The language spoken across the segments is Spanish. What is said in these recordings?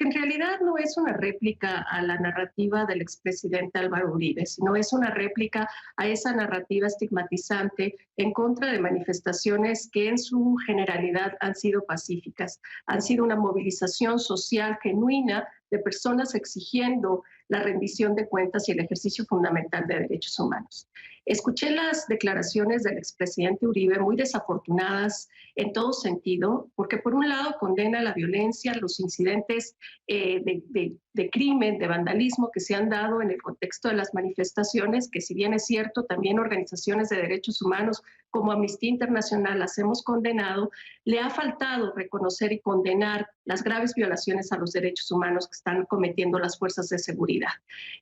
que en realidad no es una réplica a la narrativa del expresidente Álvaro Uribe, sino es una réplica a esa narrativa estigmatizante en contra de manifestaciones que en su generalidad han sido pacíficas, han sido una movilización social genuina de personas exigiendo la rendición de cuentas y el ejercicio fundamental de derechos humanos. Escuché las declaraciones del expresidente Uribe muy desafortunadas en todo sentido, porque por un lado condena la violencia, los incidentes de crimen, de vandalismo que se han dado en el contexto de las manifestaciones, que si bien es cierto, también organizaciones de derechos humanos como Amnistía Internacional las hemos condenado, le ha faltado reconocer y condenar las graves violaciones a los derechos humanos que están cometiendo las fuerzas de seguridad.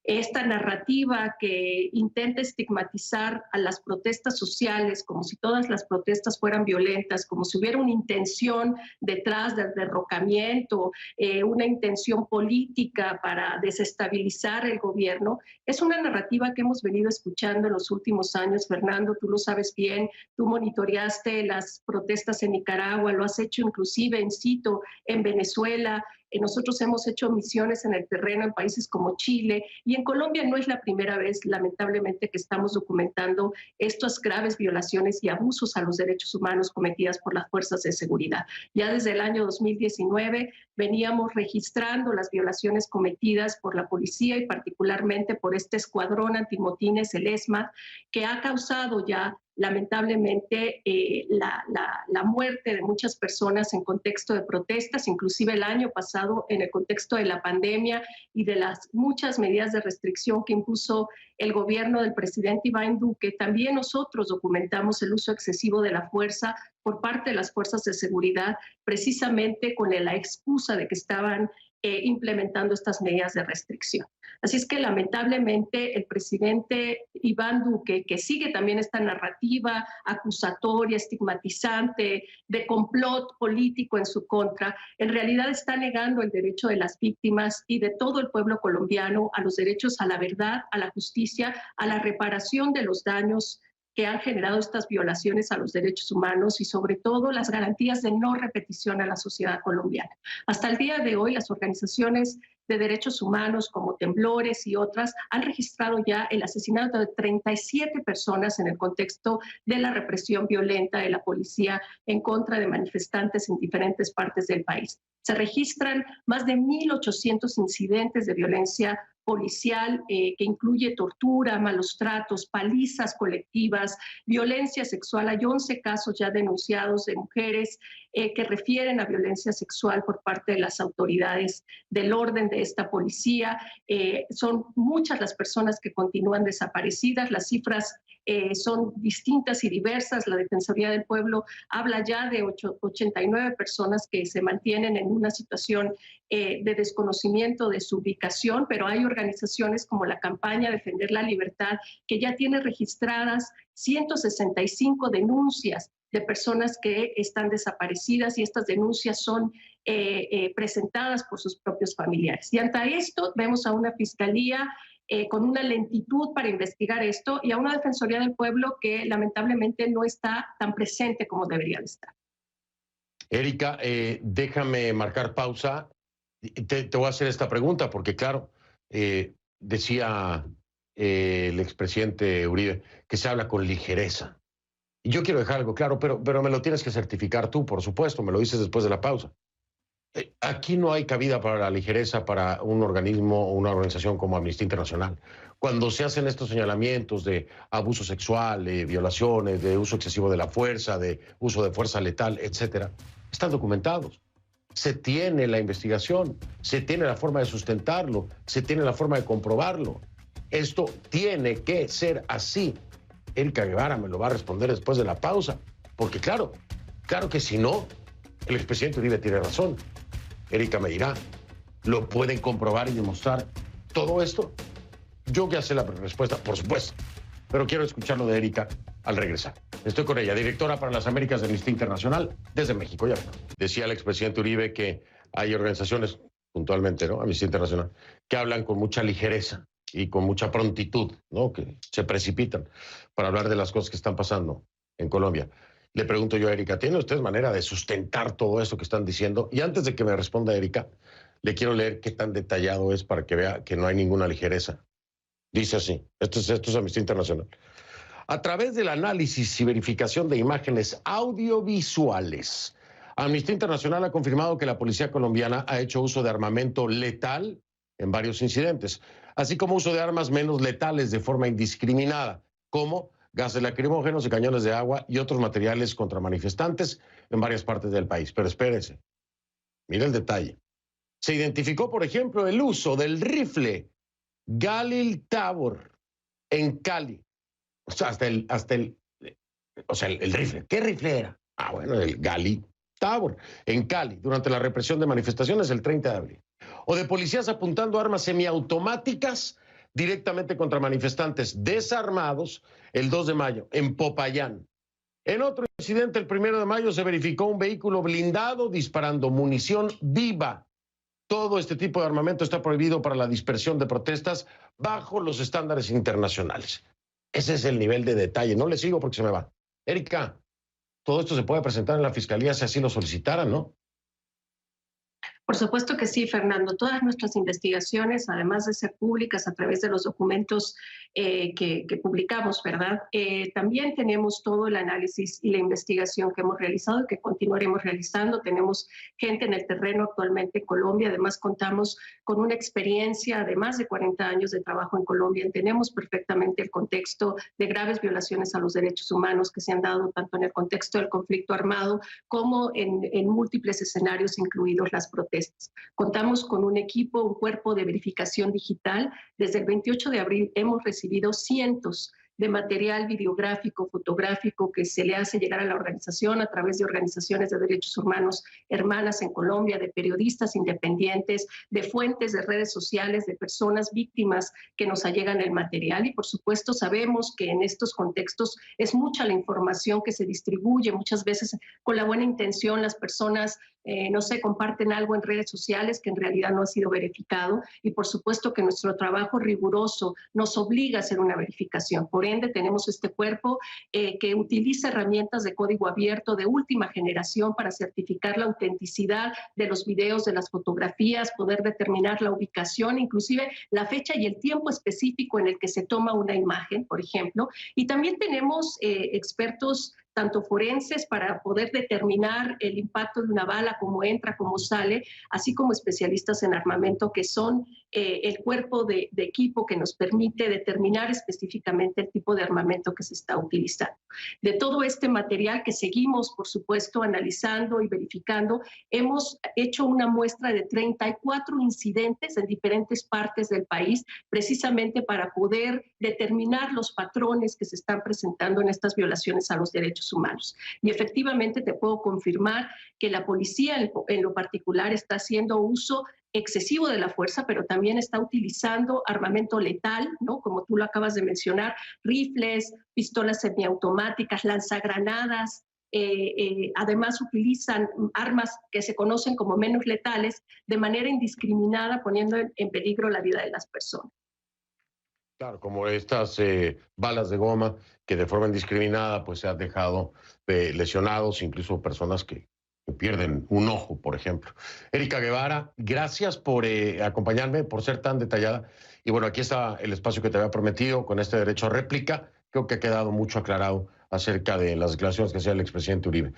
Esta narrativa que intenta estigmatizar a las protestas sociales como si todas las protestas fueran violentas, como si hubiera una intención detrás del derrocamiento, una intención política para desestabilizar el gobierno, es una narrativa que hemos venido escuchando en los últimos años. Fernando, tú lo sabes bien, tú monitoreaste las protestas en Nicaragua, lo has hecho inclusive in situ en Venezuela. Nosotros hemos hecho misiones en el terreno en países como Chile y en Colombia no es la primera vez, lamentablemente, que estamos documentando estas graves violaciones y abusos a los derechos humanos cometidas por las fuerzas de seguridad. Ya desde el año 2019 veníamos registrando las violaciones cometidas por la policía y particularmente por este escuadrón antimotines, el ESMAD, que ha causado ya lamentablemente la muerte de muchas personas en contexto de protestas, inclusive el año pasado en el contexto de la pandemia y de las muchas medidas de restricción que impuso el gobierno del presidente Iván Duque. También nosotros documentamos el uso excesivo de la fuerza por parte de las fuerzas de seguridad, precisamente con la excusa de que estaban implementando estas medidas de restricción. Así es que lamentablemente el presidente Iván Duque, que sigue también esta narrativa acusatoria, estigmatizante, de complot político en su contra, en realidad está negando el derecho de las víctimas y de todo el pueblo colombiano a los derechos a la verdad, a la justicia, a la reparación de los daños que han generado estas violaciones a los derechos humanos y sobre todo las garantías de no repetición a la sociedad colombiana. Hasta el día de hoy, las organizaciones de derechos humanos como Temblores y otras han registrado ya el asesinato de 37 personas en el contexto de la represión violenta de la policía en contra de manifestantes en diferentes partes del país. Se registran más de 1.800 incidentes de violencia policial que incluye tortura, malos tratos, palizas colectivas, violencia sexual. Hay 11 casos ya denunciados de mujeres que refieren a violencia sexual por parte de las autoridades del orden de esta policía. Son muchas las personas que continúan desaparecidas. Las cifras son distintas y diversas. La Defensoría del Pueblo habla ya de 89 personas que se mantienen en una situación de desconocimiento de su ubicación, pero hay organizaciones como la Campaña Defender la Libertad que ya tiene registradas 165 denuncias de personas que están desaparecidas y estas denuncias son presentadas por sus propios familiares. Y ante esto vemos a una fiscalía con una lentitud para investigar esto y a una Defensoría del Pueblo que lamentablemente no está tan presente como debería de estar. Erika, déjame marcar pausa. Te voy a hacer esta pregunta porque, claro, decía el expresidente Uribe que se habla con ligereza. Y yo quiero dejar algo claro, pero me lo tienes que certificar tú, por supuesto, me lo dices después de la pausa. Aquí no hay cabida para la ligereza para un organismo o una organización como Amnistía Internacional. Cuando se hacen estos señalamientos de abuso sexual, de violaciones, de uso excesivo de la fuerza, de uso de fuerza letal, etcétera, están documentados. Se tiene la investigación, se tiene la forma de sustentarlo, se tiene la forma de comprobarlo. Esto tiene que ser así. Erika Guevara me lo va a responder después de la pausa, porque claro que si no, el expresidente Uribe tiene razón. Erika me dirá, ¿lo pueden comprobar y demostrar todo esto? Yo ya sé la respuesta, por supuesto, pero quiero escucharlo de Erika al regresar. Estoy con ella, directora para las Américas de Amnistía Internacional, desde México. Ya decía el expresidente Uribe que hay organizaciones, puntualmente, ¿no? Amnistía Internacional, que hablan con mucha ligereza y con mucha prontitud, ¿no? Que se precipitan para hablar de las cosas que están pasando en Colombia. Le pregunto yo a Erika, ¿tiene usted manera de sustentar todo esto que están diciendo? Y antes de que me responda Erika, Le quiero leer qué tan detallado es para que vea que no hay ninguna ligereza. Dice así, esto es Amnistía Internacional. A través del análisis y verificación de imágenes audiovisuales, Amnistía Internacional ha confirmado que la policía colombiana ha hecho uso de armamento letal en varios incidentes, así como uso de armas menos letales de forma indiscriminada, como gases lacrimógenos y cañones de agua y otros materiales contra manifestantes en varias partes del país. Pero espérense, mira el detalle. Se identificó, por ejemplo, el uso del rifle Galil Tabor en Cali. O sea, el rifle. ¿Qué rifle era? Ah, bueno, el Galil Tabor en Cali, durante la represión de manifestaciones el 30 de abril. O de policías apuntando armas semiautomáticas directamente contra manifestantes desarmados el 2 de mayo en Popayán. En otro incidente, el 1 de mayo, se verificó un vehículo blindado disparando munición viva. Todo este tipo de armamento está prohibido para la dispersión de protestas bajo los estándares internacionales. Ese es el nivel de detalle. No le sigo porque se me va. Erika, todo esto se puede presentar en la fiscalía si así lo solicitaran, ¿no? Por supuesto que sí, Fernando. Todas nuestras investigaciones, además de ser públicas a través de los documentos que publicamos, ¿verdad? También tenemos todo el análisis y la investigación que hemos realizado y que continuaremos realizando. Tenemos gente en el terreno actualmente en Colombia. Además, contamos con una experiencia de más de 40 años de trabajo en Colombia. Entendemos perfectamente el contexto de graves violaciones a los derechos humanos que se han dado tanto en el contexto del conflicto armado como en múltiples escenarios, incluidos las protestas. Contamos con un equipo, un cuerpo de verificación digital. Desde el 28 de abril hemos recibido cientos de material videográfico, fotográfico que se le hace llegar a la organización a través de organizaciones de derechos humanos hermanas en Colombia, de periodistas independientes, de fuentes de redes sociales, de personas víctimas que nos allegan el material. Y por supuesto sabemos que en estos contextos es mucha la información que se distribuye, muchas veces con la buena intención las personas no sé, comparten algo en redes sociales que en realidad no ha sido verificado, y por supuesto que nuestro trabajo riguroso nos obliga a hacer una verificación. Por ende, tenemos este cuerpo que utiliza herramientas de código abierto de última generación para certificar la autenticidad de los videos, de las fotografías, poder determinar la ubicación, inclusive la fecha y el tiempo específico en el que se toma una imagen, por ejemplo. Y también tenemos expertos tanto forenses para poder determinar el impacto de una bala, cómo entra, cómo sale, así como especialistas en armamento que son el cuerpo de equipo que nos permite determinar específicamente el tipo de armamento que se está utilizando. De todo este material que seguimos, por supuesto, analizando y verificando, hemos hecho una muestra de 34 incidentes en diferentes partes del país, precisamente para poder determinar los patrones que se están presentando en estas violaciones a los derechos humanos. Y efectivamente te puedo confirmar que la policía en lo particular está haciendo uso excesivo de la fuerza, pero también está utilizando armamento letal, ¿no? Como tú lo acabas de mencionar, rifles, pistolas semiautomáticas, lanzagranadas. Además utilizan armas que se conocen como menos letales de manera indiscriminada, poniendo en peligro la vida de las personas. Claro, como estas balas de goma que de forma indiscriminada pues se han dejado lesionados, incluso personas que pierden un ojo, por ejemplo. Erika Guevara, gracias por acompañarme, por ser tan detallada. Y bueno, aquí está el espacio que te había prometido con este derecho a réplica. Creo que ha quedado mucho aclarado acerca de las declaraciones que hacía el expresidente Uribe.